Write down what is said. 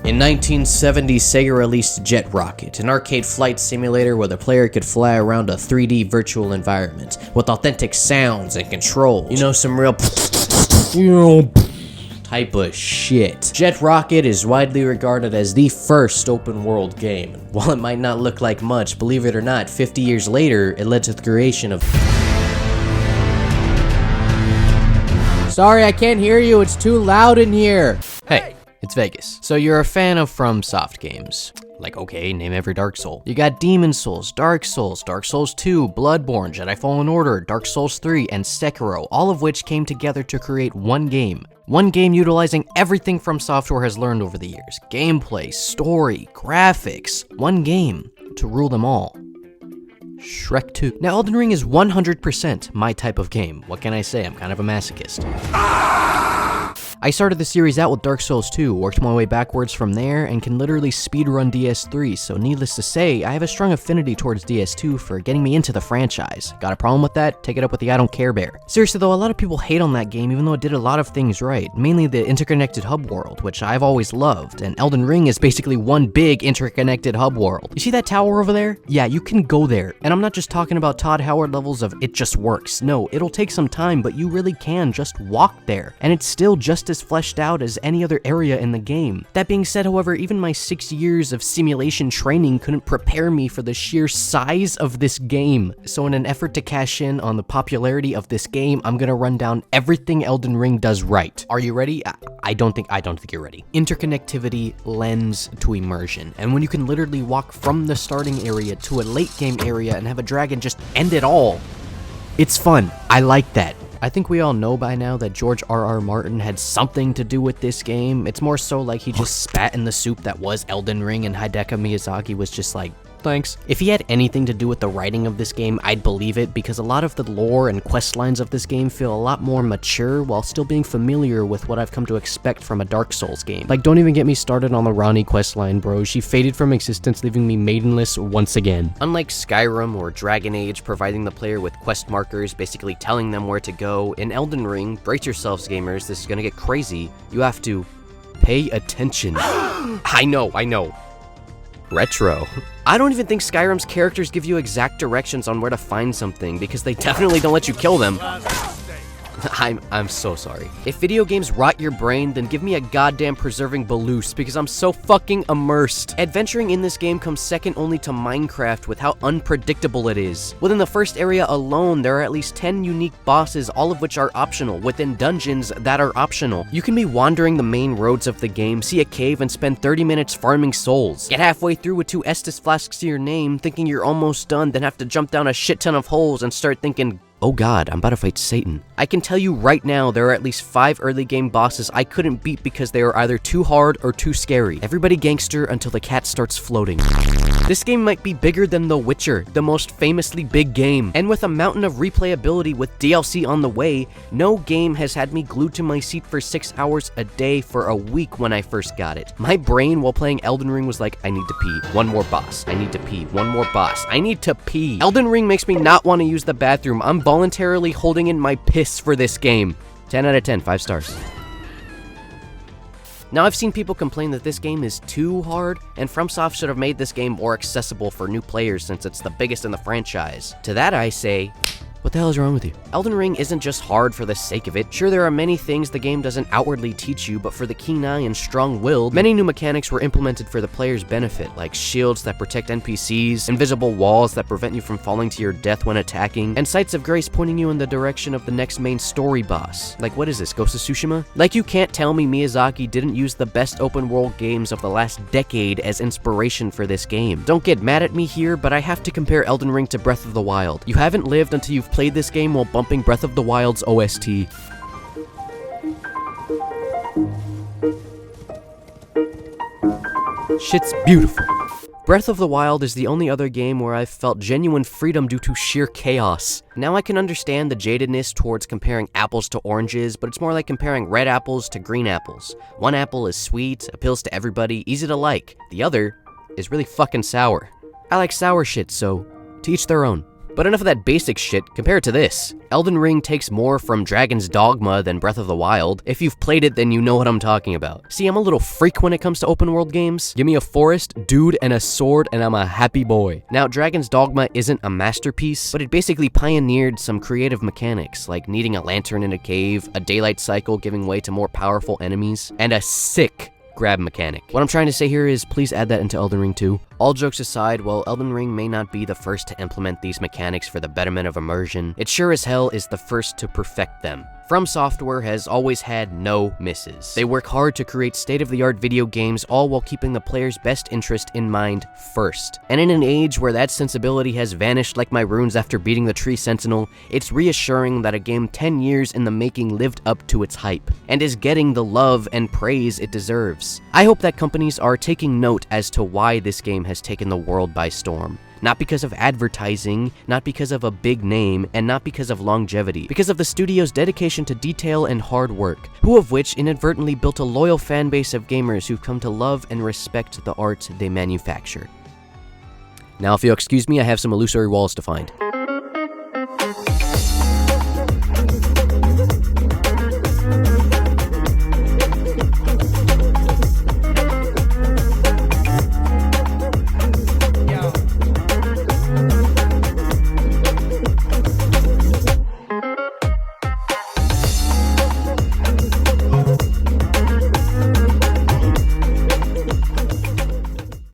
In 1970, Sega released Jet Rocket, an arcade flight simulator where the player could fly around a 3D virtual environment with authentic sounds and controls. You know, some real type of shit. Jet Rocket is widely regarded as the first open world game. While it might not look like much, believe it or not, 50 years later, it led to the creation of... Sorry, I can't hear you, it's too loud in here. Hey, it's Vegas. So you're a fan of FromSoft games. Like, okay, name every Dark Soul. You got Demon Souls, Dark Souls 2, Bloodborne, Jedi Fallen Order, Dark Souls 3, and Sekiro, all of which came together to create one game. One game utilizing everything From Software has learned over the years. Gameplay, story, graphics. One game to rule them all. Shrek 2. Now, Elden Ring is 100% my type of game. What can I say? I'm kind of a masochist. I started the series out with Dark Souls 2, worked my way backwards from there, and can literally speedrun DS3, so needless to say, I have a strong affinity towards DS2 for getting me into the franchise. Got a problem with that? Take it up with the I don't care bear. Seriously though, a lot of people hate on that game even though it did a lot of things right, mainly the interconnected hub world, which I've always loved, and Elden Ring is basically one big interconnected hub world. You see that tower over there? Yeah, you can go there, and I'm not just talking about Todd Howard levels of it just works. No, it'll take some time, but you really can just walk there, and it's still just as fleshed out as any other area in the game. That being said, however, even my 6 years of simulation training couldn't prepare me for the sheer size of this game. So in an effort to cash in on the popularity of this game, I'm gonna run down everything Elden Ring does right. Are you ready? I don't think you're ready. Interconnectivity lends to immersion, and when you can literally walk from the starting area to a late game area and have a dragon just end it all, it's fun. I like that. I think we all know by now that George R.R. Martin had something to do with this game. It's more so like he just spat in the soup that was Elden Ring and Hideki Miyazaki was just like, thanks. If he had anything to do with the writing of this game, I'd believe it, because a lot of the lore and quest lines of this game feel a lot more mature while still being familiar with what I've come to expect from a Dark Souls game. Like, don't even get me started on the Ranni questline, bro. She faded from existence, leaving me maidenless once again. Unlike Skyrim or Dragon Age providing the player with quest markers, basically telling them where to go, in Elden Ring, brace yourselves gamers, this is gonna get crazy, you have to pay attention. I know. Retro. I don't even think Skyrim's characters give you exact directions on where to find something, because they definitely don't let you kill them. I'm so sorry. If video games rot your brain, then give me a goddamn preserving Baloose, because I'm so fucking immersed. Adventuring in this game comes second only to Minecraft with how unpredictable it is. Within the first area alone, there are at least 10 unique bosses, all of which are optional, within dungeons that are optional. You can be wandering the main roads of the game, see a cave, and spend 30 minutes farming souls. Get halfway through with 2 Estus flasks to your name, thinking you're almost done, then have to jump down a shit ton of holes and start thinking, oh god, I'm about to fight Satan. I can tell you right now, there are at least 5 early game bosses I couldn't beat because they were either too hard or too scary. Everybody gangster until the cat starts floating. This game might be bigger than The Witcher, the most famously big game. And with a mountain of replayability with DLC on the way, no game has had me glued to my seat for 6 hours a day for a week when I first got it. My brain while playing Elden Ring was like, I need to pee. One more boss. I need to pee. One more boss. I need to pee. Elden Ring makes me not want to use the bathroom. I'm voluntarily holding in my piss for this game. 10 out of 10, 5 stars. Now, I've seen people complain that this game is too hard, and FromSoft should have made this game more accessible for new players since it's the biggest in the franchise. To that I say, what the hell is wrong with you? Elden Ring isn't just hard for the sake of it. Sure, there are many things the game doesn't outwardly teach you, but for the keen eye and strong-willed, many new mechanics were implemented for the player's benefit, like shields that protect NPCs, invisible walls that prevent you from falling to your death when attacking, and sights of grace pointing you in the direction of the next main story boss. Like, what is this, Ghost of Tsushima? Like, you can't tell me Miyazaki didn't use the best open-world games of the last decade as inspiration for this game. Don't get mad at me here, but I have to compare Elden Ring to Breath of the Wild. You haven't lived until you've played this game while bumping Breath of the Wild's OST. Shit's beautiful. Breath of the Wild is the only other game where I've felt genuine freedom due to sheer chaos. Now I can understand the jadedness towards comparing apples to oranges, but it's more like comparing red apples to green apples. One apple is sweet, appeals to everybody, easy to like. The other is really fucking sour. I like sour shit, so to each their own. But enough of that basic shit, compare it to this. Elden Ring takes more from Dragon's Dogma than Breath of the Wild. If you've played it, then you know what I'm talking about. See, I'm a little freak when it comes to open world games. Give me a forest, dude, and a sword, and I'm a happy boy. Now, Dragon's Dogma isn't a masterpiece, but it basically pioneered some creative mechanics, like needing a lantern in a cave, a daylight cycle giving way to more powerful enemies, and a sick grab mechanic. What I'm trying to say here is please add that into Elden Ring 2. All jokes aside, while Elden Ring may not be the first to implement these mechanics for the betterment of immersion, it sure as hell is the first to perfect them. From Software has always had no misses. They work hard to create state-of-the-art video games, all while keeping the player's best interest in mind first. And in an age where that sensibility has vanished like my runes after beating the Tree Sentinel, it's reassuring that a game 10 years in the making lived up to its hype, and is getting the love and praise it deserves. I hope that companies are taking note as to why this game has taken the world by storm. Not because of advertising, not because of a big name, and not because of longevity, because of the studio's dedication to detail and hard work, who of which inadvertently built a loyal fan base of gamers who've come to love and respect the art they manufacture. Now, if you'll excuse me, I have some illusory walls to find.